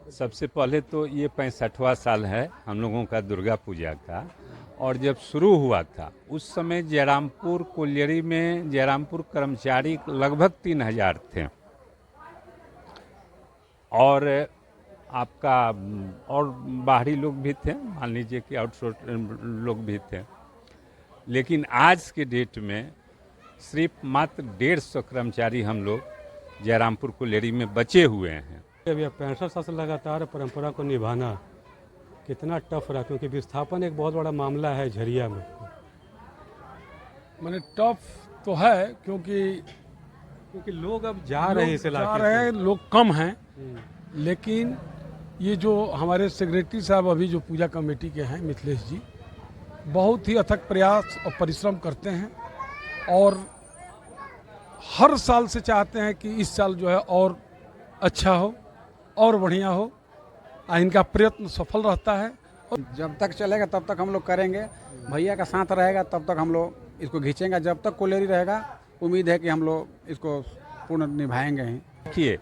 सबसे पहले तो ये 65वां साल है हम लोगों का दुर्गा पूजा का। और जब शुरू हुआ था उस समय जयरामपुर कोलियरी में जयरामपुर कर्मचारी लगभग 3000 थे। और आपका और बाहरी लोग भी थे, मान लीजिए कि आउटसोर्स लोग भी थे। लेकिन आज के डेट में सिर्फ मात्र 150 कर्मचारी हम लोग जयरामपुर कोलियरी में बचे हुए हैं। अभी 65 साल से लगातार परंपरा को निभाना कितना टफ रहा, क्योंकि विस्थापन एक बहुत बड़ा मामला है झरिया में। मैंने टफ तो है क्योंकि लोग अब जा रहे हैं इस जा इलाके रहे हैं, लोग कम हैं। से। लेकिन ये जो हमारे सेक्रेटरी साहब अभी जो पूजा कमेटी के हैं मिथिलेश जी, बहुत ही अथक प्रयास और परिश्रम करते हैं और हर साल से चाहते हैं कि इस साल जो है और अच्छा हो और बढ़िया हो। इनका प्रयत्न सफल रहता है। जब तक चलेगा तब तक हम लोग करेंगे, भैया का साथ रहेगा तब तक हम लोग इसको खींचेंगे। जब तक कोलेरी रहेगा उम्मीद है कि हम लोग इसको पूर्ण निभाएंगे ही। देखिए,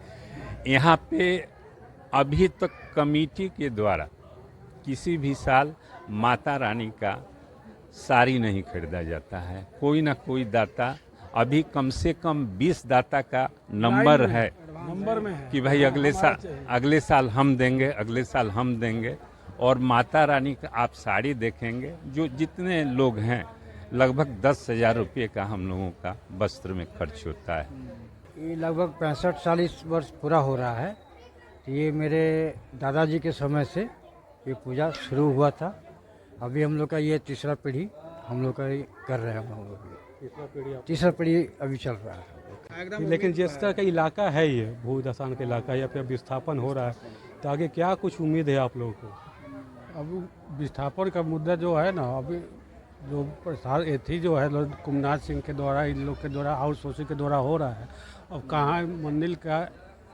यहाँ पे अभी तक कमेटी के द्वारा किसी भी साल माता रानी का साड़ी नहीं खरीदा जाता है। कोई ना कोई दाता, अभी कम से कम 20 दाता का नंबर है कि भाई अगले साल हम देंगे, अगले साल हम देंगे। और माता रानी का आप साड़ी देखेंगे, जो जितने लोग हैं लगभग 10,000 रुपये का हम लोगों का वस्त्र में खर्च होता है। ये लगभग 65-40 वर्ष पूरा हो रहा है। तो ये मेरे दादाजी के समय से ये पूजा शुरू हुआ था। अभी हम लोग का ये तीसरा पीढ़ी हम लोग का कर रहे हैं। हम लोग तीसरा पीढ़ी अभी चल रहा है। लेकिन जिस तरह का इलाका है ये भूदशान का इलाका, या फिर विस्थापन हो रहा है, तो आगे क्या कुछ उम्मीद है आप लोगों को? अब विस्थापन का मुद्दा जो है ना, अभी जो प्रसार एथी जो है कुमनाथ सिंह के द्वारा, इन लोग के द्वारा, आउटसोर्सिंग के द्वारा हो रहा है। अब कहाँ मंदिर का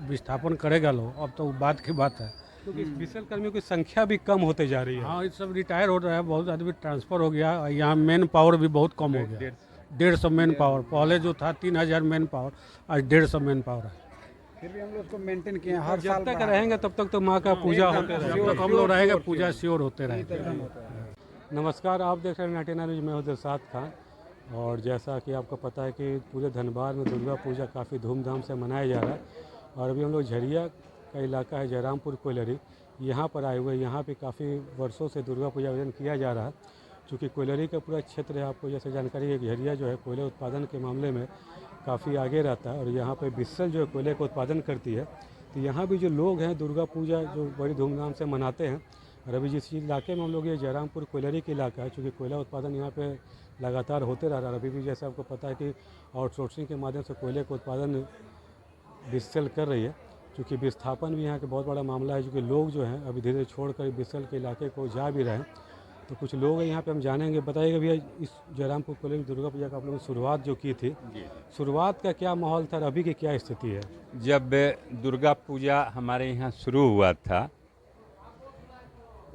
विस्थापन करेगा लोग, अब तो बात की बात है। क्योंकि विशल कर्मियों की संख्या भी कम होते जा रही है। हाँ, ये सब रिटायर हो रहा है, बहुत आदमी ट्रांसफ़र हो गया। यहाँ मैन पावर भी बहुत कम हो गया। 150 मैन पावर, पहले जो था 3000 मैन पावर, आज 150 मैन पावर है। फिर भी हम लोग उसको मेंटेन किए हैं। हर जब साल तक रहेंगे तब तक तो माँ का पूजा होते जब रहेगा। तक हम लोग रहेंगे पूजा श्योर होते रहेंगे। नमस्कार, आप देख रहे हैं 99 न्यूज़ में हूं दिलशाद खान। और जैसा कि आपको पता है कि पूरे धनबाद में दुर्गा पूजा काफ़ी धूमधाम से मनाया जा रहा है। और अभी हम लोग झरिया का इलाका है जयरामपुर कोयलरी, यहाँ पर आए हुए। यहाँ पे काफ़ी वर्षों से दुर्गा पूजा आयोजन किया जा रहा है। चूँकि कोयलरी का पूरा क्षेत्र है, आपको जैसे जानकारी है कि झरिया जो है कोयले उत्पादन के मामले में काफ़ी आगे रहता है। और यहाँ पे बिस्सल जो है कोयले का उत्पादन करती है। तो यहाँ भी जो लोग हैं दुर्गा पूजा जो बड़ी धूमधाम से मनाते हैं। और अभी जिस इलाके में हम लोग, ये जयरामपुर कोयलरी के इलाका है, चूँकि कोयला उत्पादन यहाँ पे लगातार होते रह रहा है। अभी भी जैसे आपको पता है कि आउटसोर्सिंग के माध्यम से कोयले का उत्पादन बिस्सल कर रही है। चूँकि विस्थापन भी यहाँ के बहुत बड़ा मामला है, क्योंकि लोग जो हैं अभी धीरे धीरे छोड़कर बिस्सल के इलाके को जा भी रहे हैं। तो कुछ लोग हैं यहाँ पे, हम जानेंगे। बताइएगा भैया, इस जयरामपुर कोयलरी दुर्गा पूजा का आप लोगों ने शुरुआत जो की थी, शुरुआत का क्या माहौल था और अभी की क्या स्थिति है? जब दुर्गा पूजा हमारे यहाँ शुरू हुआ था,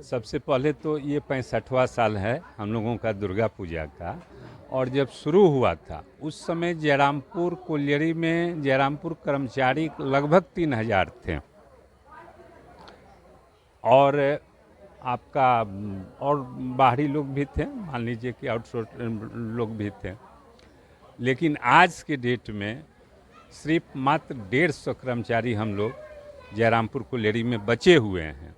सबसे पहले तो ये 65वां साल है हम लोगों का दुर्गा पूजा का। और जब शुरू हुआ था उस समय जयरामपुर कोलियरी में जयरामपुर कर्मचारी लगभग 3000 थे। और आपका और बाहरी लोग भी थे, मान लीजिए कि आउटसोर्स लोग भी थे। लेकिन आज के डेट में सिर्फ मात्र 150 कर्मचारी हम लोग जयरामपुर कोलियरी में बचे हुए हैं।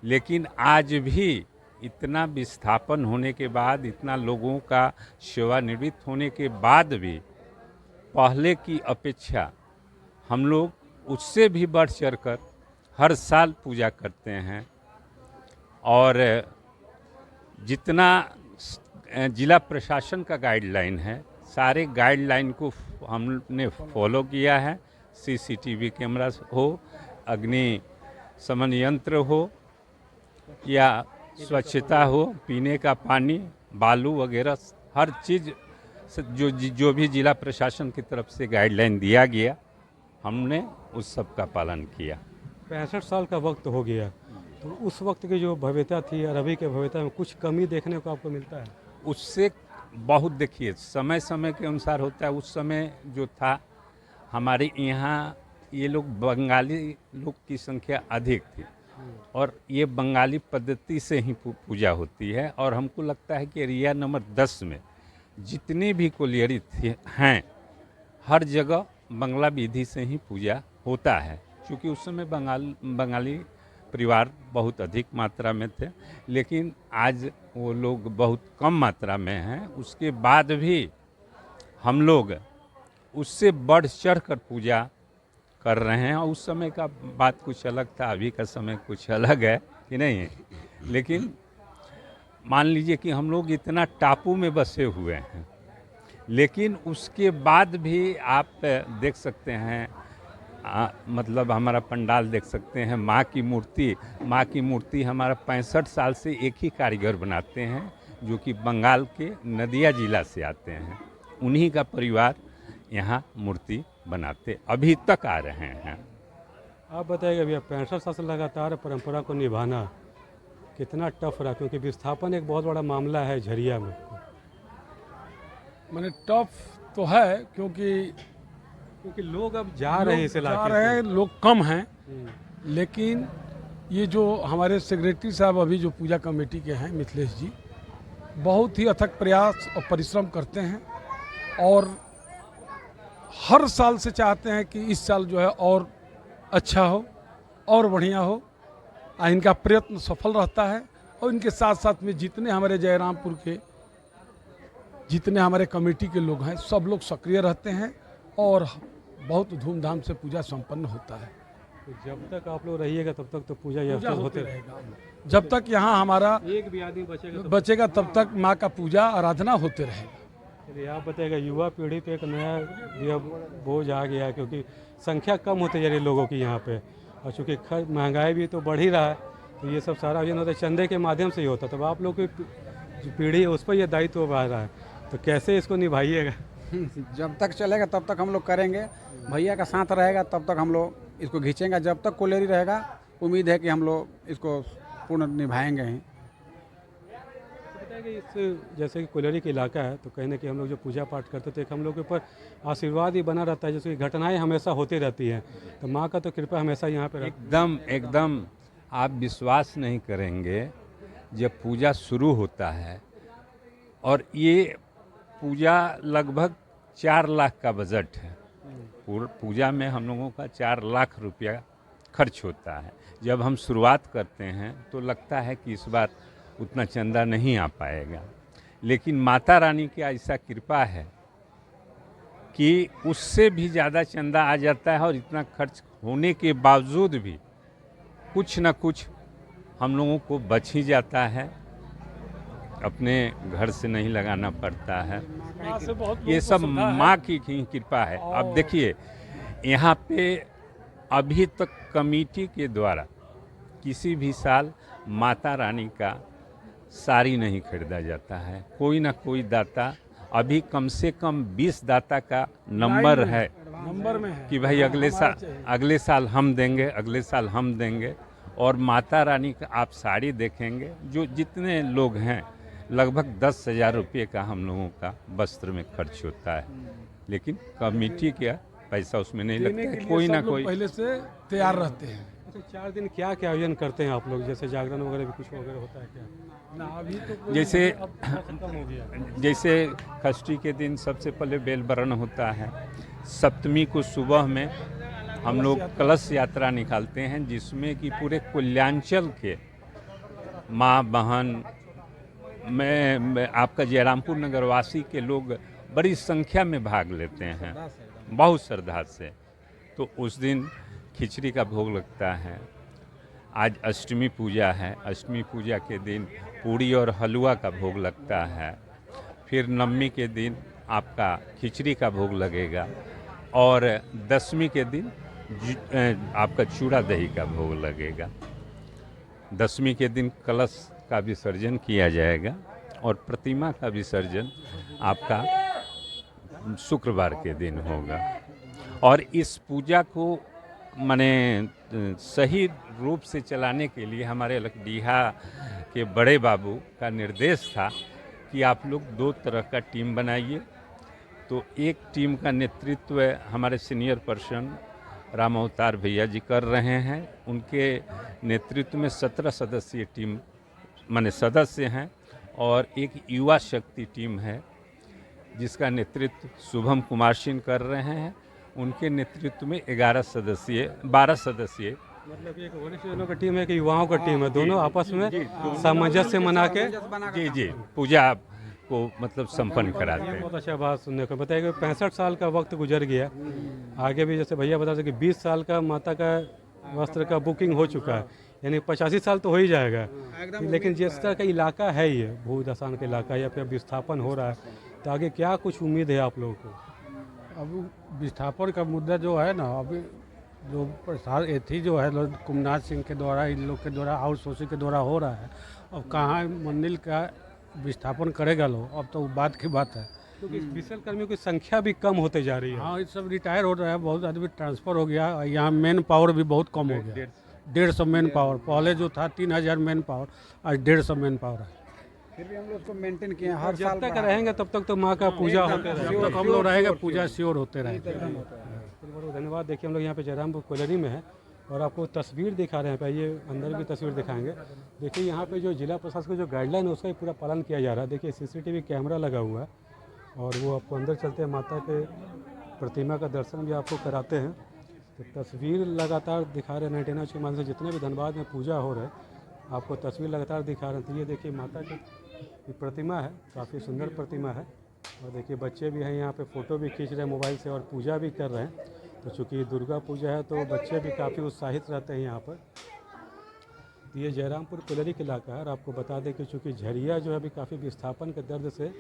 लेकिन आज भी इतना विस्थापन होने के बाद, इतना लोगों का सेवानिवृत्त होने के बाद भी पहले की अपेक्षा हम लोग उससे भी बढ़ चढ़कर हर साल पूजा करते हैं। और जितना जिला प्रशासन का गाइडलाइन है, सारे गाइडलाइन को हमने फॉलो किया है। सीसीटीवी कैमरा हो, अग्नि शमन यंत्र हो, या स्वच्छता हो, पीने का पानी, बालू वगैरह हर चीज़ जो भी जिला प्रशासन की तरफ से गाइडलाइन दिया गया, हमने उस सब का पालन किया। 65 साल का वक्त हो गया, तो उस वक्त की जो भव्यता थी और अभी के भव्यता में कुछ कमी देखने को आपको मिलता है? उससे बहुत, देखिए, समय समय के अनुसार होता है। उस समय जो था हमारे यहाँ ये लोग बंगाली लोग की संख्या अधिक थी, और ये बंगाली पद्धति से ही पूजा होती है। और हमको लगता है कि एरिया नंबर 10 में जितने भी कोलियरी हैं, हर जगह बंगला विधि से ही पूजा होता है, क्योंकि उस समय बंगाली परिवार बहुत अधिक मात्रा में थे। लेकिन आज वो लोग बहुत कम मात्रा में हैं। उसके बाद भी हम लोग उससे बढ़ चढ़ कर पूजा कर रहे हैं। और उस समय का बात कुछ अलग था, अभी का समय कुछ अलग है कि नहीं है। लेकिन मान लीजिए कि हम लोग इतना टापू में बसे हुए हैं, लेकिन उसके बाद भी आप देख सकते हैं, मतलब हमारा पंडाल देख सकते हैं। माँ की मूर्ति हमारा 65 साल से एक ही कारीगर बनाते हैं, जो कि बंगाल के नदिया जिला से आते हैं। उन्हीं का परिवार यहाँ मूर्ति बनाते अभी तक आ रहे हैं। आप बताइए भैया, 65 साल से लगातार परंपरा को निभाना कितना टफ रहा, क्योंकि विस्थापन एक बहुत बड़ा मामला है झरिया में। मैंने टफ तो है, क्योंकि लोग अब जा रहे हैं इस जा इलाके रहे से। हैं, लोग कम हैं। हम्म। लेकिन ये जो हमारे सेक्रेटरी साहब अभी जो पूजा कमेटी के हैं, मिथिलेश जी, बहुत ही अथक प्रयास और परिश्रम करते हैं। और हर साल से चाहते हैं कि इस साल जो है और अच्छा हो और बढ़िया हो। इनका प्रयत्न सफल रहता है। और इनके साथ साथ में जितने हमारे जयरामपुर के जितने हमारे कमेटी के लोग हैं, सब लोग सक्रिय रहते हैं और बहुत धूमधाम से पूजा संपन्न होता है। तो जब तक आप लोग रहिएगा तब तक तो पूजा पूजा होते होते रहेगा। रहेगा। जब तक यहाँ हमारा एक भी आदमी बचेगा तब तक माँ का पूजा आराधना होते रहेगा। चलिए, आप बताइएगा, युवा पीढ़ी पे एक नया ये बोझ आ गया है, क्योंकि संख्या कम होती जा रही है लोगों की यहाँ पे। और चूँकि महंगाई भी तो बढ़ ही रहा है, तो ये सब सारा आयोजन होता है चंदे के माध्यम से ही होता है। तब आप लोग की जो पीढ़ी है उस पर यह दायित्व आ रहा है, तो कैसे इसको निभाइएगा? जब तक चलेगा तब तक हम लोग करेंगे। भैया का साथ रहेगा तब तक हम लोग इसको खींचेंगे। जब तक कोलेरी रहेगा, उम्मीद है कि हम लोग इसको पूर्ण निभाएंगे ही। कि इस जैसे कि कोयलरी का इलाका है, तो कहीं ना कहीं हम लोग जो पूजा पाठ करते थे, हम लोग के ऊपर आशीर्वाद ही बना रहता है। जैसे कि घटनाएं हमेशा होती रहती हैं, तो माँ का तो कृपा हमेशा यहाँ पे एकदम आप विश्वास नहीं करेंगे, जब पूजा शुरू होता है और ये पूजा लगभग 4 लाख का बजट है। पूजा में हम लोगों का 4 लाख रुपया खर्च होता है। जब हम शुरुआत करते हैं तो लगता है कि इस बार उतना चंदा नहीं आ पाएगा, लेकिन माता रानी की ऐसा कृपा है कि उससे भी ज़्यादा चंदा आ जाता है। और इतना खर्च होने के बावजूद भी कुछ न कुछ हम लोगों को बच ही जाता है, अपने घर से नहीं लगाना पड़ता है। ये सब माँ की कृपा है। अब देखिए, यहाँ पे अभी तक कमेटी के द्वारा किसी भी साल माता रानी का साड़ी नहीं खरीदा जाता है। कोई ना कोई दाता, अभी कम से कम 20 दाता का नंबर में है कि भाई अगले साल हम देंगे, अगले साल हम देंगे। और माता रानी का आप साड़ी देखेंगे, जो जितने लोग हैं लगभग 10,000 रुपये का हम लोगों का वस्त्र में खर्च होता है। लेकिन कमेटी का पैसा उसमें नहीं लगता है। कोई ना कोई पहले से तैयार रहते हैं। अच्छा, 4 दिन क्या क्या आयोजन करते हैं आप लोग? जैसे जागरण वगैरह भी कुछ वगैरह होता है क्या? ना अभी तो जैसे खत्म हो गया। जैसे षष्ठी के दिन सबसे पहले बेलवरण होता है। सप्तमी को सुबह में हम लोग कलश यात्रा निकालते हैं, जिसमें कि पूरे कल्याणचल के माँ बहन में आपका जयरामपुर नगरवासी के लोग बड़ी संख्या में भाग लेते हैं, बहुत श्रद्धा से। तो उस दिन खिचड़ी का भोग लगता है। आज अष्टमी पूजा है, अष्टमी पूजा के दिन पूड़ी और हलवा का भोग लगता है। फिर नवमी के दिन आपका खिचड़ी का भोग लगेगा और दसवीं के दिन आपका चूड़ा दही का भोग लगेगा। दसवीं के दिन कलश का विसर्जन किया जाएगा और प्रतिमा का विसर्जन आपका शुक्रवार के दिन होगा। और इस पूजा को माने सही रूप से चलाने के लिए हमारे लकड़ीहा के बड़े बाबू का निर्देश था कि आप लोग 2 तरह का टीम बनाइए। तो एक टीम का नेतृत्व हमारे सीनियर पर्सन राम अवतार भैया जी कर रहे हैं। उनके नेतृत्व में 17 सदस्यीय टीम माने सदस्य हैं और एक युवा शक्ति टीम है जिसका नेतृत्व शुभम कुमार सिंह कर रहे हैं। उनके नेतृत्व में 12 सदस्यीय मतलब कि एक वरिष्ठ जनों का टीम है कि युवाओं का टीम है, दोनों आपस में सामंजस्य मना के जी पूजा को मतलब संपन्न कराते हैं। बहुत अच्छा बात सुनने को बताया कि 65 साल का वक्त गुजर गया, आगे भी जैसे भैया बता कि 20 साल का माता का वस्त्र का बुकिंग हो चुका है, यानी 85 साल तो हो ही जाएगा। लेकिन जिस तरह का इलाका है ये भूदशान का इलाका या फिर विस्थापन हो रहा है, तो आगे क्या कुछ उम्मीद है आप लोगों को? अब विस्थापन का मुद्दा जो है ना, अभी जो प्रसार एथी जो है कुमनाथ सिंह के द्वारा, इन लोग के द्वारा, आउटसोर्सिंग के द्वारा हो रहा है। अब कहाँ मंदिर का विस्थापन करेगा लोग, अब तो बात की बात है। क्योंकि विशेष कर्मियों की संख्या भी कम होते जा रही है। हाँ, ये सब रिटायर हो रहा है, बहुत आदमी ट्रांसफ़र हो गया। यहाँ मैन पावर भी बहुत कम हो गया, 150 मैन पावर। पहले जो था 3000 मैन पावर, आज 150 मैन पावर है। फिर भी हम लोग उसको मेंटेन किए हैं, हर जब साल तक रहेंगे तब तक तो माँ का पूजा होते रहेगा। जब तक हम लोग रहेंगे पूजा श्योर होते रहेगा। बहुत धन्यवाद। देखिए हम लोग यहाँ पे जयरामपुर कोयलरी में है और आपको तस्वीर दिखा रहे हैं। आइए अंदर भी तस्वीर दिखाएंगे। देखिए यहाँ पे जो जिला प्रशासन का जो गाइडलाइन है उसका ही पूरा पालन किया जा रहा है। देखिए CCTV कैमरा लगा हुआ है और वो आपको अंदर चलते हैं, माता के प्रतिमा का दर्शन भी आपको कराते हैं। तो तस्वीर लगातार दिखा रहे हैं 99 के माध्यम से, जितने भी धनबाद में पूजा हो रहे हैं आपको तस्वीर लगातार दिखा रहे हैं। तो ये देखिए माता की प्रतिमा है, काफ़ी सुंदर प्रतिमा है। और देखिए बच्चे भी हैं यहाँ पे, फ़ोटो भी खींच रहे हैं मोबाइल से और पूजा भी कर रहे हैं। तो चूँकि दुर्गा पूजा है तो बच्चे भी काफ़ी उत्साहित रहते हैं यहाँ पर। तो ये जयरामपुर कोयलरी का इलाका है और आपको बता दें कि चूँकि झरिया जो है अभी काफ़ी विस्थापन के दर्द से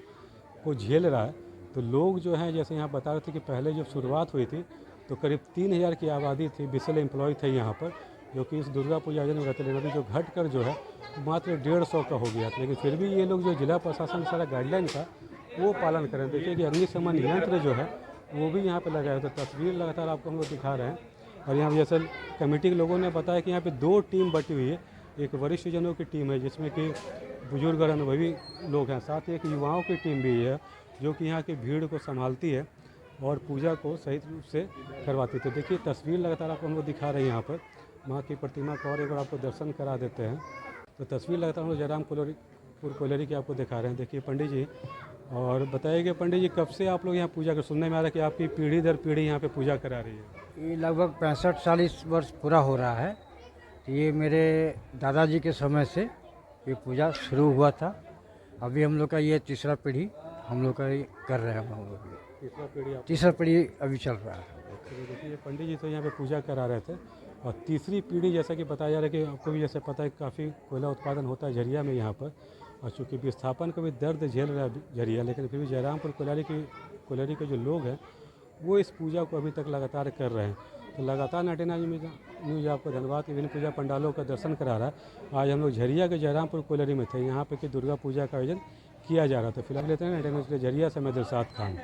को झेल रहा है, तो लोग जो हैं जैसे यहाँ बता रहे थे कि पहले जब शुरुआत हुई थी तो करीब 3000 की आबादी थी, बीएसएल एम्प्लॉय थे यहाँ पर, जो कि इस दुर्गा पूजा आयोजन में रहते। लेकिन अभी जो घट कर जो है मात्र 150 का हो गया। लेकिन फिर भी ये लोग जो जिला प्रशासन सारा गाइडलाइन का वो पालन करें। देखिए कि अग्निशमन यंत्र जो है वो भी यहाँ पे लगाया है। तो तस्वीर लगातार आपको हम लोग दिखा रहे हैं। और यहाँ जैसे कमेटी के लोगों ने बताया कि यहाँ पे 2 टीम बटी हुई है। एक वरिष्ठ जनों की टीम है जिसमें कि बुजुर्ग और अनुभवी लोग हैं, साथ ही एक युवाओं की टीम भी है जो कि यहाँ की भीड़ को संभालती है और पूजा को सही रूप से करवाती है। तो देखिए तस्वीर लगातार आपको हम लोग दिखा रहे हैं यहाँ पर माँ की प्रतिमा का, और एक बार आपको दर्शन करा देते हैं। तो तस्वीर लगातार हम लोग जयरामपुर कोयलरी की आपको दिखा रहे हैं। देखिए पंडित जी, और बताइए कि पंडित जी कब से आप लोग यहाँ पूजा कर, सुनने में आ रहा है कि आपकी पीढ़ी दर पीढ़ी यहाँ पे पूजा करा रही है? ये लगभग 65-40 वर्ष पूरा हो रहा है। तो ये मेरे दादाजी के समय से ये पूजा शुरू हुआ था। अभी हम लोग का ये तीसरा पीढ़ी हम लोग का कर रहे हैं। हम लोग तीसरा पीढ़ी अभी चल रहा है। तो देखिए पंडित जी तो यहाँ पे पूजा करा रहे थे और तीसरी पीढ़ी जैसा कि बताया जा रहा है कि आपको भी जैसे पता है काफ़ी कोयला उत्पादन होता है झरिया में यहाँ पर, और चूँकि विस्थापन का भी दर्द झेल रहा है झरिया, लेकिन फिर भी जयरामपुर कोयलरी के जो लोग हैं वो इस पूजा को अभी तक लगातार कर रहे हैं। तो लगातार 99 न्यूज़ आपको धन्यवाद कि विभिन्न पूजा पंडालों का दर्शन करा रहा है। आज हम लोग झरिया के जयरामपुर कोयलरी में थे, यहाँ पे कि दुर्गा पूजा का आयोजन किया जा रहा था। फिलहाल लेते हैं 99 के झरिया से मैं दिलशाद खान।